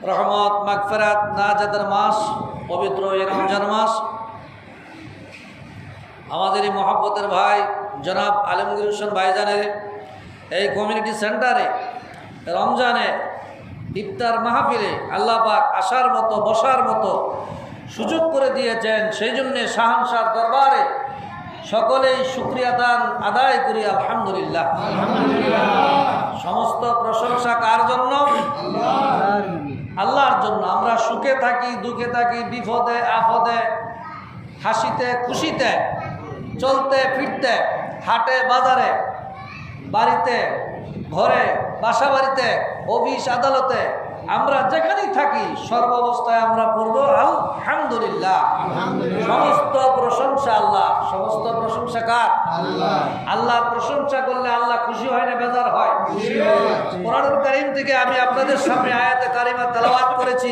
রহমত মাগফিরাত নাজাতের মাস পবিত্র এই রমজান মাস। আমাদের এই মহব্বতের ভাই জনাব আলমগীর হোসেন ভাইজানের এই কমিউনিটি সেন্টারে রমজানে ইফতার মাহফিলে আল্লাহ পাক আসার মতো বসার মতো সুযোগ করে দিয়েছেন। সেই জন্যে শাহানশাহর দরবারে সকলেই শুকরিয়া দান আদায় করি আলহামদুলিল্লাহ। সমস্ত প্রশংসা কার জন্য? আল্লাহর জন্য। আমরা সুখে থাকি, দুঃখে থাকি, বিপদে আপদে, হাসিতে খুশিতে, চলতে ফিরতে, হাটে বাজারে, বাড়িতে ঘরে, বাসা বাড়িতে, অফিস আদালতে, আমরা যেখানেই থাকি সর্বাবস্থায় আমরা পড়ব আলহামদুলিল্লাহ। সমস্ত প্রশংসা আল্লাহ। সমস্ত প্রশংসা কার? আল্লাহ। আল্লাহর প্রশংসা করলে আল্লাহ খুশি হয় না বেজার হয়? কোরআনুল কারীম থেকে আমি আপনাদের সামনে আয়াতে কারিমা তেলাওয়াত করেছি।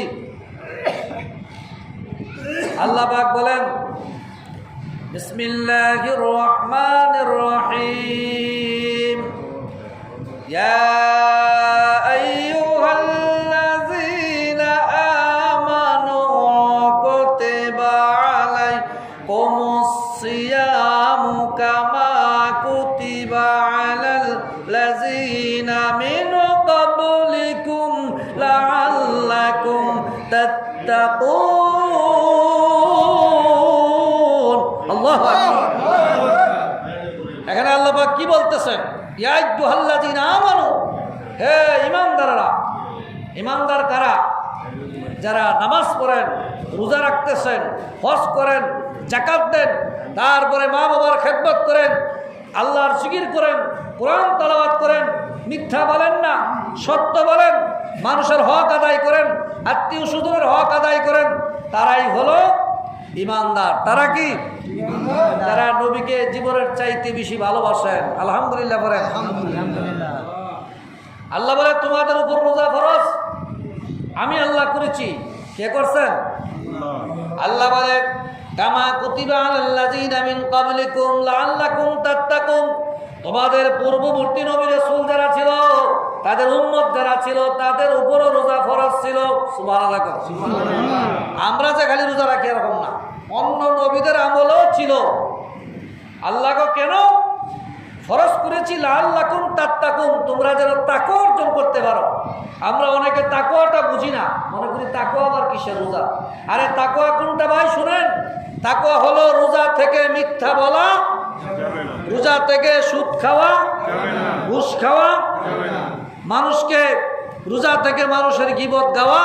আল্লাহ পাক বলেন, বিসমিল্লাহির রহমানির রহিম, ইয়া এখানে আল্লাহ পাক কি বলতেছেন? ইয়া আইয়ুহাল্লাযীনা আমানু, হে ঈমানদাররা। ঈমানদার কারা? যারা নামাজ পড়েন, রোজা রাখতেছেন, হজ করেন, যাকাত দেন, তারপরে মা বাবার খেদমত করেন, আল্লাহর জিকির করেন, কোরআন তেলাওয়াত করেন, মিথ্যা বলেন না, সত্য বলেন, মানুষের হক আদায় করেন, আত্মীয় স্বজনের হক আদায় করেন, তারাই হলো ঈমানদার। তারা কি? তারা নবীকে জীবনের চাইতে বেশি ভালোবাসেন। আলহামদুলিল্লাহ বলেন। আল্লাহ বলে, তোমাদের উপর রোজা ফরজ আমি আল্লাহ করেছি। কে করছেন? আল্লাহ বলে, কামা কুতিবা আলাল্লাযীনা মিন ক্বাবলিকুম লাআল্লাকুম তাত্তাকুন। তোমাদের পূর্ববর্তী নবী রাসূল যারা ছিল, তাদের উম্মত যারা ছিল, তাদের উপরও রোজা ফরজ ছিল। সুবহানাল্লাহ। আমরা যে খালি রোজা রাখি এরকম না, অন্য নবীদের আমলও ছিল। আল্লাহ কেন ফরজ করেছি? লাআল্লাকুম তাত্তাকুন, তোমরা যেন তাকওয়া অর্জন করতে পারো। আমরা অনেকে তাকওয়াটা বুঝি না, মনে করি তাকওয়া আবার কিসের রোজা। আরে তাকওয়া কোনটা ভাই শুনেন? তাকওয়া হলো রোজা থেকে মিথ্যা বলা, রোজা থেকে সুদ খাওয়া, ঘুষ খাওয়া, মানুষকে রোজা থেকে মানুষের গীবত গাওয়া,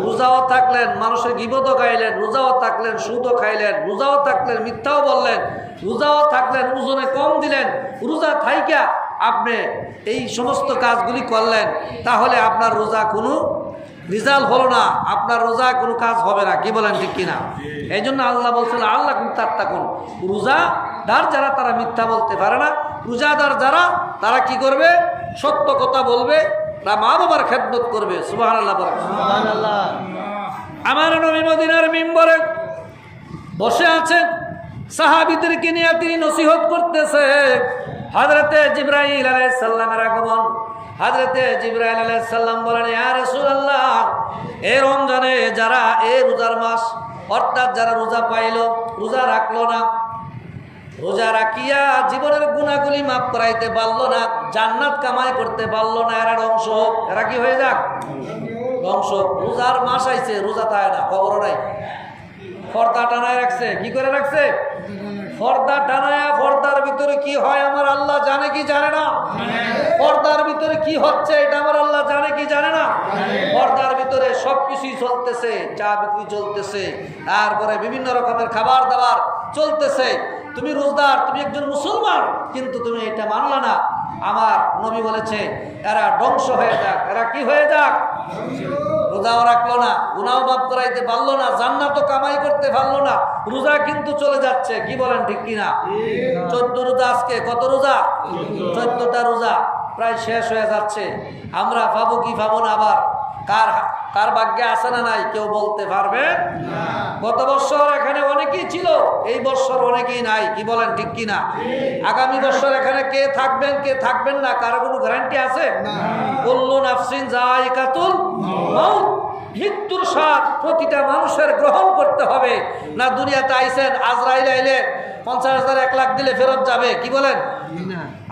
রোজাও থাকলেন মানুষের গীবতও গাইলেন, রোজাও থাকলেন সুদও খাইলেন, রোজাও থাকলেন মিথ্যাও বললেন, রোজাও থাকলেন ওজনে কম দিলেন, রোজা থাইকা আপনি এই সমস্ত কাজগুলি করলেন, তাহলে আপনার রোজা কোনো রেজাল্ট হলো না, আপনার রোজা কোনো কাজ হবে না। কি বলেন ঠিক কিনা? এই জন্য আল্লাহ বলছেন আল্লাহ তাত্তাকুন, রোজাদার যারা তারা মিথ্যা বলতে পারে না, রোজাদার যারা তারা কি করবে? সত্য কথা বলবে, না মা বাবার খেদমত করবে। সুবহানাল্লাহ বলেন। আমার নবী মদিনার মিম্বরে বসে আছেন, সাহাবীদেরকে নিয়ে তিনি নসিহত করতেছে। হযরতে জিবরাইল আলাইহিস সালামের আগমন, হযরতে জিবরাইল আলাইহিস সালাম বলেন, ইয়া রাসূলুল্লাহ, এই রমজানে যারা এই রোজার মাস অর্থাৎ যারা রোজা পাইল, রোজা রাখলো না, রোজা রাখিয়া জীবনের গুনাহগুলি মাফ করাইতে পারলো না, জান্নাত কামাই করতে পারলো না, এরা ধ্বংস হোক। এরা কি হয়ে যাক? ধ্বংস। রোজার মাস আইছে, রোজা তাই না, খবরও নাই, পর্দা টানায় রাখছে। কি করে রাখছে? পর্দা টানায়া। পর্দার ভিতরে কি হয় আমার আল্লাহ জানে কি জানে না? পর্দার ভিতরে কি হচ্ছে এটা আমার আল্লাহ জানে কি জানে না? পর্দার ভিতরে সবকিছুই চলতেছে, চা বিক্রি চলতেছে, তারপরে বিভিন্ন রকমের খাবার দাবার চলতেছে। তুমি রোজদার, তুমি একজন মুসলমান, কিন্তু তুমি এটা মানলা না। আমার নবী বলেছে এরা ধ্বংস হয়ে যাক। এরা কি হয়ে যাক? রোজাও রাখলো না, গুনাহ মাফ করাইতে পারলো না, জান্নাতও কামাই করতে পারলো না, রোজা কিন্তু চলে যাচ্ছে। কি বলেন ঠিক কিনা? 14 রোজা আজকে, কত রোজা? 14টা রোজা প্রায় শেষ হয়ে যাচ্ছে। আমরা পাবো কি পাবো না, আবার কার ভাগ্যে আছে না নাই কেউ বলতে পারবে? গত বছর এখানে অনেকেই ছিল, এই বছর অনেকেই নাই। কি বলেন ঠিক কিনা? আগামী বছর এখানে কে থাকবেন কে থাকবেন না কারো কোনো গ্যারান্টি আছে? কুল্লু নাফসিন যায়িকাতুল মাউত, মৃত্যুর স্বাদ প্রতিটা মানুষের গ্রহণ করতে হবে। না দুনিয়াতে আইছেন, আজরাইল আইলে 50,000 1 লাখ দিলে ফেরত যাবে? কি বলেন?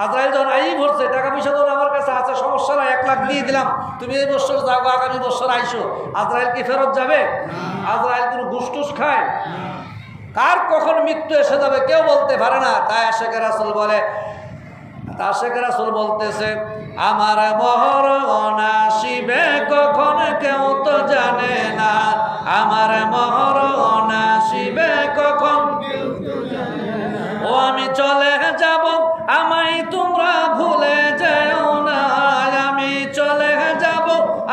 আজরাইল যখন আই ভরছে, টাকা পয়সা যখন আমার কাছে আছে, সমস্যা না, 1 লাখ দিয়ে দিলাম, তুমি এই বছর যাও, আগামী বছর আইসো, আজরাইল কি ফেরত যাবে? আজরাইল কোনো ঘুষ টুস খায়? কার কখন মৃত্যু এসে যাবে কেউ বলতে পারে না। তাই আশিক রাসূল বলে, আশিক রাসূল বলতেছে, আমার মরণ আসিবে কখন কেউ তো জানে না, আমার মরণ আসিবে কখন ও আমি চলে যাব, আমায় তোমরা ভুলে যেও না, আমি চলে যাব,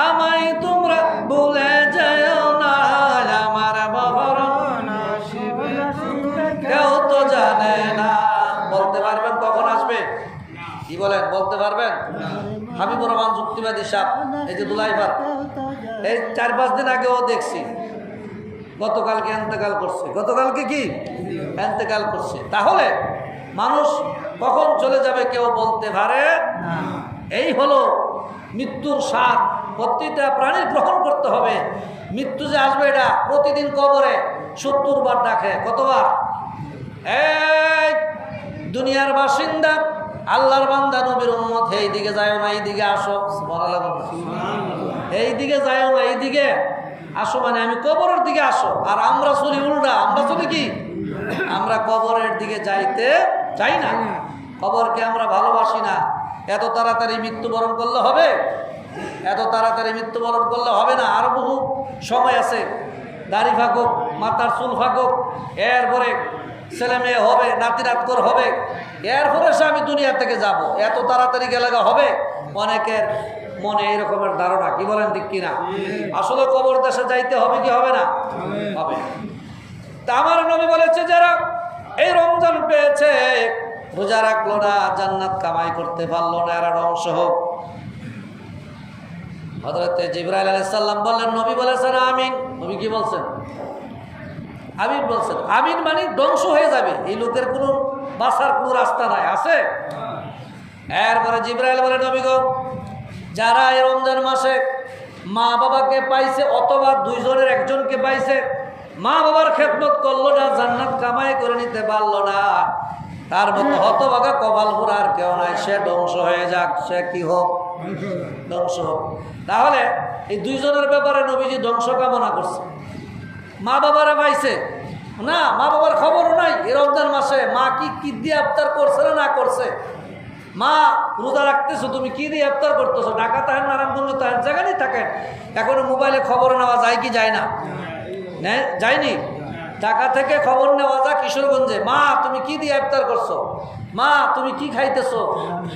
আমায় তোমরা ভুলে যেও না, আমার মরণ আসিবে কেউ তো জানে না। বলতে পারবেন কখন আসবে? কি বলেন? বলতে পারবেন? হাবিবুর রহমান যুক্তিবাদী সাহেব, এই যে দুলাইবার, এই 4-5 দিন আগেও দেখছি, গতকালকে এন্তেকাল করছে। গতকালকে কি এন্তেকাল করছে? তাহলে মানুষ কখন চলে যাবে কেউ বলতে পারে না। এই হলো মৃত্যুর স্বাদ, প্রতিটা প্রাণীর গ্রহণ করতে হবে। মৃত্যু যে আসবে এটা প্রতিদিন কবরে 70 বার ডাকে। কতবার? এই দুনিয়ার বাসিন্দা, আল্লাহর বান্দা, নবীর উম্মত, এই দিকে যাও না, এই দিকে আসো। এই দিকে যাও না, এই দিকে আসো, মানে আমি কবরের দিকে আসো। আর আমরা চলি উল্টা, আমরা চলি কি? আমরা কবরের দিকে যাইতে চাই না, কবরকে আমরা ভালোবাসি না। এত তাড়াতাড়ি মৃত্যুবরণ করলে হবে? এত তাড়াতাড়ি মৃত্যুবরণ করলে হবে না, আরো বহু সময় আছে। দাড়ি ফাঁকুক, মাথার চুল ফাঁকুক, এরপরে ছেলে মেয়ে হবে, নাতি নাতকর হবে, এরপরে সে আমি দুনিয়া থেকে যাব। এত তাড়াতাড়ি গেলে হবে? অনেকের মনে এরকমের ধারণা। কি বলেন ঠিক কিনা? আসলে কবর দেশে যাইতে হবে কি হবে না? হবে। তা আমার নবী বলেছে যারা এই রমজান পেয়েছে, রোজা রাখলো না, জান্নাত কামাই করতে পারলো না, এরা ধ্বংস হোক। হযরতে জিবরাইল আলাইহিস সালাম বললেন, নবী বলেছেন আমিন। নবী কি বলছেন? আমিন বলছেন। আমিন মানে ধ্বংস হয়ে যাবে, এই লোকের কোনো বাঁচার কোনো রাস্তা নাই। আছে? এরপরে জিবরাইল বলে, নবী গো, যারা এই রমজান মাসে মা বাবাকে পাইছে অথবা 2 জনের একজনকে পাইছে, মা বাবার খেদমত করলো না, জান্নাত কামাই করে নিতে পারলো না, তার মতো হতভাগা কপালপুর আর কেউ নাই, সে ধ্বংস হয়ে যাক। সে কি হোক? ধ্বংস হোক। তাহলে এই 2 জনের ব্যাপারে নবীজি ধ্বংস কামনা করছে। মা বাবারা পাইছে না, মা বাবার খবরও নাই এই রমজান মাসে মা কি দিয়ে আফতার করছে না করছে, মা রোজা রাখতেছো, তুমি কি দিয়ে ইফতার করতেছো? ঢাকা থাকেন, নারায়ণগঞ্জ থাকেন, যেখানেই থাকেন, এখনো মোবাইলে খবর নেওয়া যায় কি যায় না? যায়নি? ঢাকা থেকে খবর নেওয়া যায় কিশোরগঞ্জে, মা তুমি কি দিয়ে ইফতার করছো, মা তুমি কি খাইতেছো,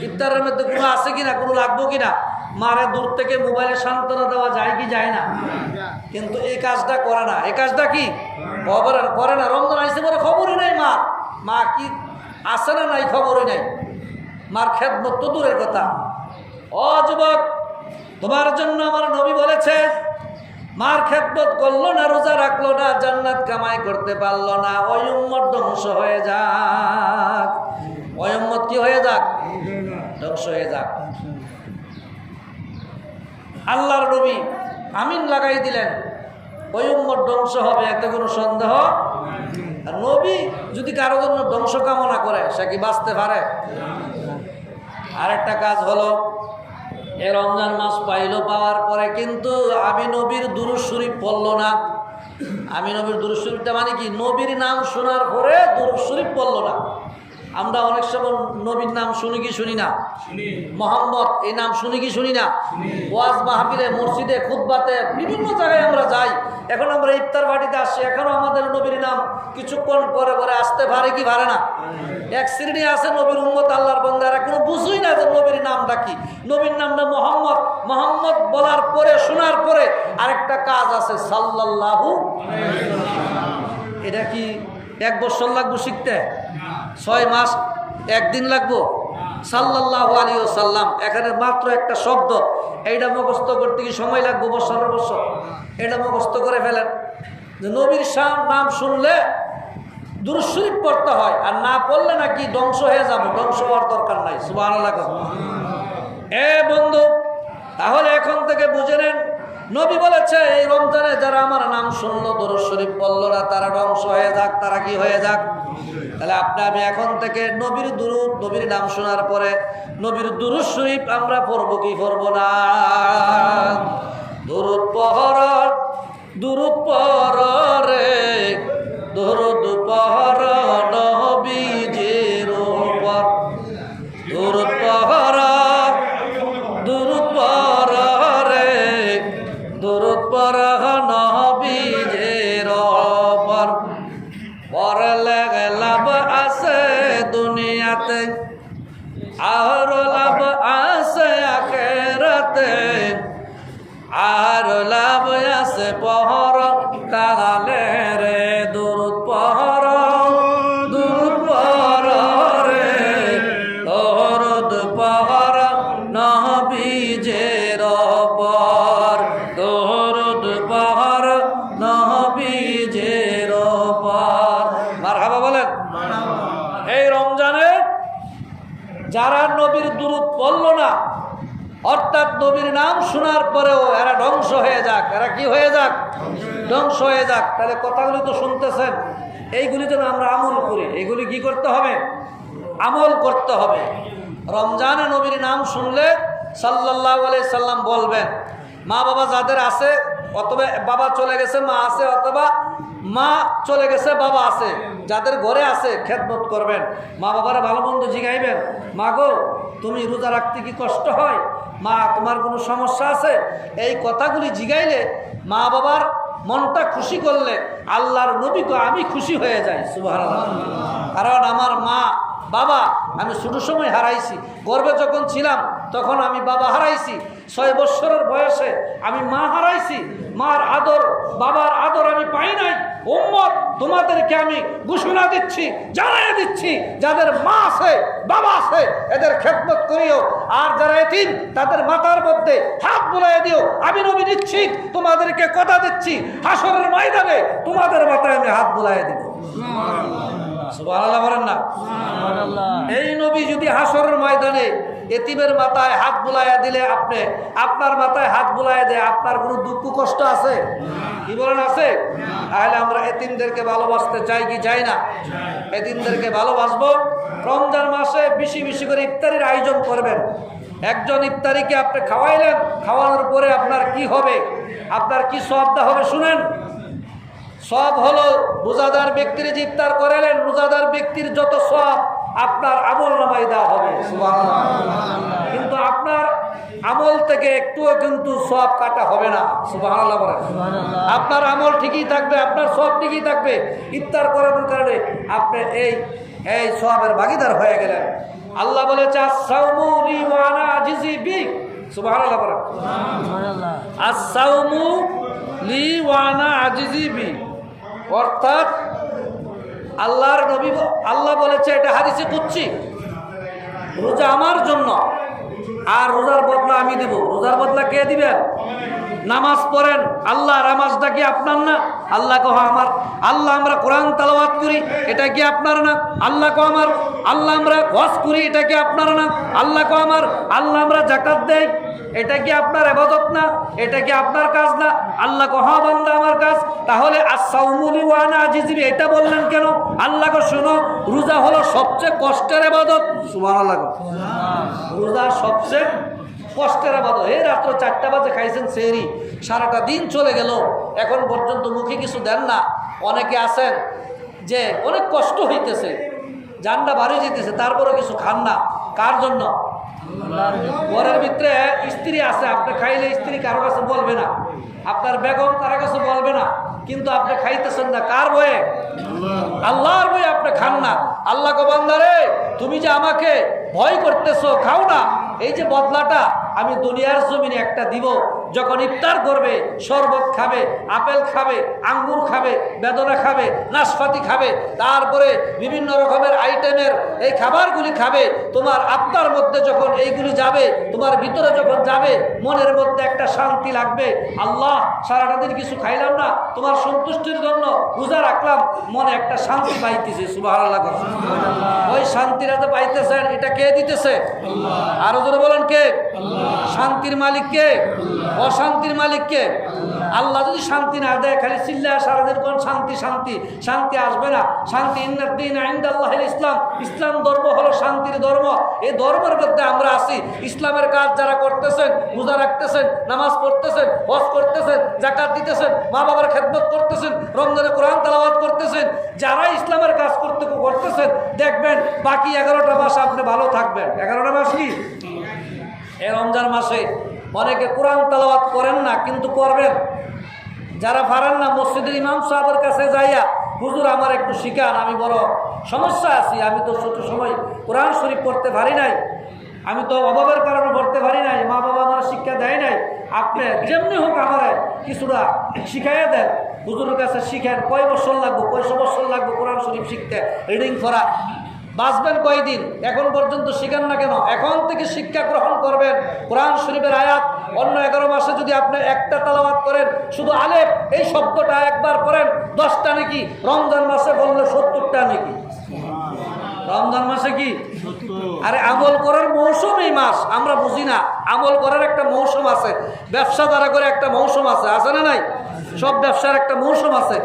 ইফতারের মধ্যে কোনো আছে কিনা, কোনো লাগবো কিনা? মারে দূর থেকে মোবাইলে সান্ত্বনা দেওয়া যায় কি যায় না? কিন্তু এই কাজটা করে না। এই কাজটা কি করে না? রমজান আইসে পরে খবরই নাই মা, মা কি আছে না নাই খবরই নাই। মার খেদমত তো দূরের কথা। ও যুবক, তোমার জন্য আমার নবী বলেছে, মার খেদমত করলো না, রোজা রাখলো না, জান্নাত কামাই করতে পারলো না, ওই উম্মত ধ্বংস হয়ে যাক। ওই উম্মত কি হয়ে যাক? ধ্বংস হয়ে যাক। আল্লাহর নবী আমিন লাগাই দিলেন, ওই উম্মত ধ্বংস হবে, এতে কোনো সন্দেহ। আর নবী যদি কারো জন্য ধ্বংস কামনা করে, সে কি বাঁচতে পারে? আরেকটা কাজ হলো, এ রমজান মাস পাইলো, পাওয়ার পরে কিন্তু আমি নবীর দুরূদ শরীফ পড়লো না। আমি নবীর দুরূদ শরীফটা মানে কি? নবীর নাম শোনার পরে দুরূদ শরীফ পড়লো না। আমরা অনেক সময় নবীর নাম শুনি কি শুনি না? মোহাম্মদ এই নাম শুনি কি শুনি না? ওয়াজ মাহফিলে, মসজিদে, খুতবাতে, বিভিন্ন জায়গায় আমরা যাই। এখন আমরা ইফতার বাড়িতে আসছি, এখনো আমাদের নবীর নাম কিছুক্ষণ পরে পরে আসতে পারে কি পারে না? এক শ্রেণী আছে নবীর উম্মত, আল্লাহর বান্দারা কোনো বুঝুই না যে নবীর নামটা কি। নবীর নামটা মোহাম্মদ। মোহাম্মদ বলার পরে, শোনার পরে আরেকটা কাজ আছে, সাল্লাল্লাহু। এটা কি 1 বছর লাগবো শিখতে? 6 মাস, 1 দিন লাগবো? সাল্লাল্লাহু আলাইহি ওয়াসাল্লাম, এখানে মাত্র একটা শব্দ, এইটা মুখস্থ করতে কি সময় লাগবে? বছরের বছর। এটা মুখস্থ করে ফেলেন যে নবীর নাম শুনলে দুরূদ শরীফ পড়তে হয়, আর না পড়লে নাকি ধ্বংস হয়ে যাবে। ধ্বংস হওয়ার দরকার নাই। সুবহানাল্লাহ। এ বন্ধু, তাহলে এখন থেকে বুঝে নেন, নবী বলেছে এই রমজানে যারা আমার নাম শুনলো, দুরূদ শরীফ পড়লো না, তারা ধ্বংস হয়ে যাক। তারা কি হয়ে যাক? তাহলে আমি এখন থেকে নবীর দুরূদ, নবীর নাম শোনার পরে নবীর দুরূদ শরীফ আমরা পড়বো কি পড়বো না? দুরূদ পড়, দুরূদ পড় রে, দুরূদ পড় নবীজির উপর, দুরূদ পড়, দুরূদ পড় রে, দুরূদ পড় নবীজির উপর। পড়লে লাভ আছে দুনিয়াতে, আর লাভ আছে আখিরাতে, আর লাভ আছে পহর কালে রে। দুরূদ পড়, দুরূদ পড় রে, দুরূদ পড় নবীজির উপর, দুরূদ পড় নবীজির উপর। মারহাবা বলেন। এই রমজানে যারা নবীর দুরূদ পড়লো না, অর্থাৎ নবীর নাম শোনার পরেও এরা ধ্বংস হয়ে যাক। এরা কি হয়ে যাক? ধ্বংস হয়ে যাক। তাহলে কথাগুলি তো শুনতেছেন, এইগুলি যেন আমরা আমল করি। এইগুলি কি করতে হবে? আমল করতে হবে। রমজানে নবীর নাম শুনলে সাল্লাল্লাহু আলাইহি সাল্লাম বলবেন, মা বাবা যাদের আছে, অথবা বাবা চলে গেছে মা আছে, অথবা মা চলে গেছে বাবা আছে, যাদের ঘরে আছে খেদমত করবেন। মা বাবারা ভালো মন্দ জিগাইবেন, মা গো তুমি রোজা রাখতে কি কষ্ট হয়? মা তোমার কোনো সমস্যা আছে? এই কথাগুলি জিগাইলে, মা বাবার মনটা খুশি করলে আল্লাহর নবী তো আমি খুশি হয়ে যাই। সুবহানাল্লাহ। কারণ আমার মা বাবা আমি ছোট সময় হারাইছি, গর্ভে যখন ছিলাম তখন আমি বাবা হারাইছি, 6 বছরের বয়সে আমি মা হারাইছি। মার আদর, বাবার আদর আমি পাই নাই। উম্মত তোমাদেরকে আমি ঘোষণা দিচ্ছি, জানাই দিচ্ছি, যাদের মা আছে বাবা আছে এদের খেদমত করিও। আর যারা এতিম তাদের মাথার মধ্যে হাত বুলাই দিও। আমি নবী দিচ্ছি, তোমাদেরকে কথা দিচ্ছি, হাসরের ময়দানে তোমাদের মাথায় আমি হাত বুলাই দিব। সুবহানাল্লাহ বলেন না? এই নবী যদি হাসরের ময়দানে এতিমের মাথায় হাত বুলাইয়া দিলে, আপনি আপনার মাথায় হাত বুলাইয়া দেয়, আপনার কোনো দুঃখ কষ্ট আছে? কি বলেন আছে? তাহলে আমরা এতিমদেরকে ভালোবাসতে চাই কি চাই না? এতিমদেরকে ভালোবাসবো। রমজান মাসে বেশি বেশি করে ইফতারির আয়োজন করবেন। একজন ইফতারিকে আপনি খাওয়াইলেন, খাওয়ানোর পরে আপনার কি হবে? আপনার কি সওয়াবটা হবে শুনেন। সওয়াব হলো রোজাদার ব্যক্তির যে ইফতার করালেন, রোজাদার ব্যক্তির যত সওয়াব আপনার আমল নামায় দেওয়া হবে। সুবহানাল্লাহ। কিন্তু আপনার আমল থেকে একটুও কিন্তু সওয়াব কাটা হবে না। সুবহানাল্লাহ বলেন। আপনার আমল ঠিকই থাকবে, আপনার সওয়াব ঠিকই থাকবে। ইফতার করানোর কারণে আপনি এই সওয়াবের ভাগীদার হয়ে গেলেন। আল্লাহ বলেছে আস-সাওমু লি ওয়া আনা আজিজি বি। সুবহানাল্লাহ বলেন। আস-সাওমু লি ওয়া আনা আজিজি বি, অর্থাৎ আল্লাহর নবী আল্লাহ বলেছে, এটা হাদিসে কুদসি, রোজা আমার জন্য আর রোজার বদলা আমি দেব। রোজার বদলা কে দিবেন? নামাজ পড়েন, আল্লাহ নামাজটা কি আপনার না? আল্লাহ কহ আমার। আল্লাহ আমরা কোরআন তেলাওয়াত করি, এটা কি আপনার না? আল্লাহ কহ আমার। আল্লাহ আমরা হজ করি, এটা কি আপনার না? আল্লাহ কহ আমার। আল্লাহ আমরা যাকাত দেই, এটা কি আপনার ইবাদত না? এটা কি আপনার কাজ না? আল্লাহ কহ বান্দা আমার কাজ। তাহলে আস-সাওমু লি ওয়া আনা আজিজি বি এটা বললেন কেন? আল্লাহ কহ শোনো, রোজা হলো সবচেয়ে কষ্টের ইবাদত। সুবহানাল্লাহ। রোজা সবচেয়ে কষ্টের ইবাদত। এই রাত্র 4টা বাজে খাইছেন সেহরি, সারাটা দিন চলে গেল, এখন পর্যন্ত মুখে কিছু দেন না। অনেকে আছেন যে অনেক কষ্ট হইতেছে, জানটা বাড়ি যেতেছে, তারপরে কিছু খান না। কার জন্য? ঘরের ভিতরে স্ত্রী আছে, আপনি খাইলে স্ত্রী কারো কাছে বলবে না, আপনার বেগম কারো কাছে বলবে না, কিন্তু আপনি খাইতেছেন না কার ভয়ে? আল্লাহর ভয়ে আপনি খান না। আল্লাহ কো বান্দা রে, তুমি যে আমাকে ভয় করতেছো, খাও না। এই যে বদলাটা আমি দুনিয়ার জমিনে একটা দিব। যখন ইফতার করবে, শরবত খাবে, আপেল খাবে, আঙ্গুর খাবে, বেদনা খাবে, নাশপাতি খাবে, তারপরে বিভিন্ন রকমের আইটেমের এই খাবারগুলি খাবে, তোমার আপনার মধ্যে যখন এইগুলি যাবে, তোমার ভিতরে যখন যাবে, মনের মধ্যে একটা শান্তি লাগবে। আল্লাহ সারাটা দিন কিছু খাইলাম না, তোমার সন্তুষ্টির জন্য রোজা রাখলাম, মনে একটা শান্তি পাইতেছে। সুবহানাল্লাহ। ওই শান্তিটা তো পাইতেছেন, এটা কে দিতেছে? আরো জোরে বলেন কে? শান্তির মালিক কে? অশান্তির মালিক কে? আল্লাহ যদি শান্তি না দেয়, খালি চিল্লা সারাদিন কোন শান্তি শান্তি, শান্তি আসবে না। শান্তি ইন্নাদ-দীনা ইনদাল্লাহিল ইসলাম, ইসলাম ধর্ম হলো শান্তির ধর্ম। এই ধর্মের মধ্যে আমরা আছি। ইসলামের কাজ যারা করতেছেন, রোজা রাখতেছেন, নামাজ পড়তেছেন, হজ করতেছেন, যাকাত দিতেছেন, মা বাবার খেদমত করতেছেন, রমজানে কোরআন তেলাওয়াত করতেছেন, যারা ইসলামের কাজ করতেছেন, দেখবেন বাকি 11টা মাস আপনি ভালো থাকবেন। 11টা মাস কি? এই রমজান মাসে অনেকে কোরআন তেলাওয়াত করেন না, কিন্তু করবেন। যারা পারেন না, মসজিদের ইমাম সাহেবের কাছে যাইয়া, হুজুর আমার একটু শিখান, আমি বড় সমস্যা আছি, আমি তো ছোট সময় কোরআন শরীফ পড়তে পারি নাই, আমি তো অভাবের কারণে পড়তে পারি নাই, মা বাবা আমার শিক্ষা দেয় নাই, আপনি যেমনি হোক আমার কিছুটা শিখাইয়া দেন। হুজুরের কাছে শিখেন। কয় বছর লাগবে, কয়শো বছর লাগবে কোরআন শরীফ শিখতে, রিডিং করা? বাঁচবেন কয়দিন? এখন পর্যন্ত শিখেন না কেন? এখন থেকে শিক্ষা গ্রহণ করবেন। কোরআন শরীফের আয়াত অন্য 11 মাসে যদি আপনি একটা তেলাওয়াত করেন, শুধু আলেফ এই শব্দটা একবার পড়েন, 10টা নাকি। রমজান মাসে বললে 70টা নাকি। রমজান মাসে কি? আরে আমল করার মৌসুম এই মাস, আমরা বুঝি না। আমল করার একটা মৌসুম আছে, ব্যবসা দ্বারা করে একটা মৌসুম আছে, আছে না নাই? সব ব্যবসার একটা মৌসুম আছে।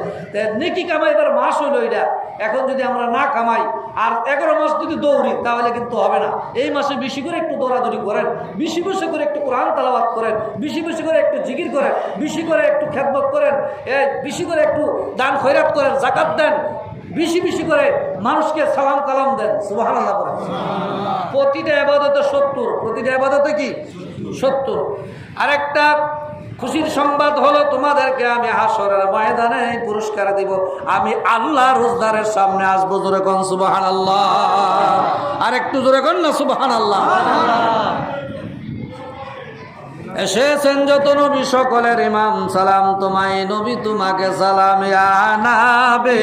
নেকি কামাইবার মাস হইল এটা। এখন যদি আমরা না কামাই আর 11 মাস যদি দৌড়ি, তাহলে কিন্তু হবে না। এই মাসে বেশি করে একটু দৌড়াদৌড়ি করেন, বেশি বেশি করে একটু কোরআন তেলাওয়াত করেন, বেশি বেশি করে একটু জিকির করেন, বেশি করে একটু খেদমত করেন, বেশি করে একটু দান খয়রাত করেন, যাকাত দেন, বেশি বেশি করে মানুষকে সালাম কালাম দেন। সুবহানাল্লাহ বলেন। প্রতিটা ইবাদতে 70, প্রতিটা ইবাদতে কি 70। আরেকটা খুশির সংবাদ হলো, তোমাদেরকে আমি হাসরের ময়দানে পুরস্কার দিব। আমি আল্লাহ রোজদারের সামনে আসবো। জোরে কোন সুবহানাল্লাহ। আর একটু জোরে কোন না সুবহানাল্লাহ। এসেছেন যত নবী সকলের ইমাম, সালাম তোমায় নবী, তোমাকে সালাম ইয়া নবী।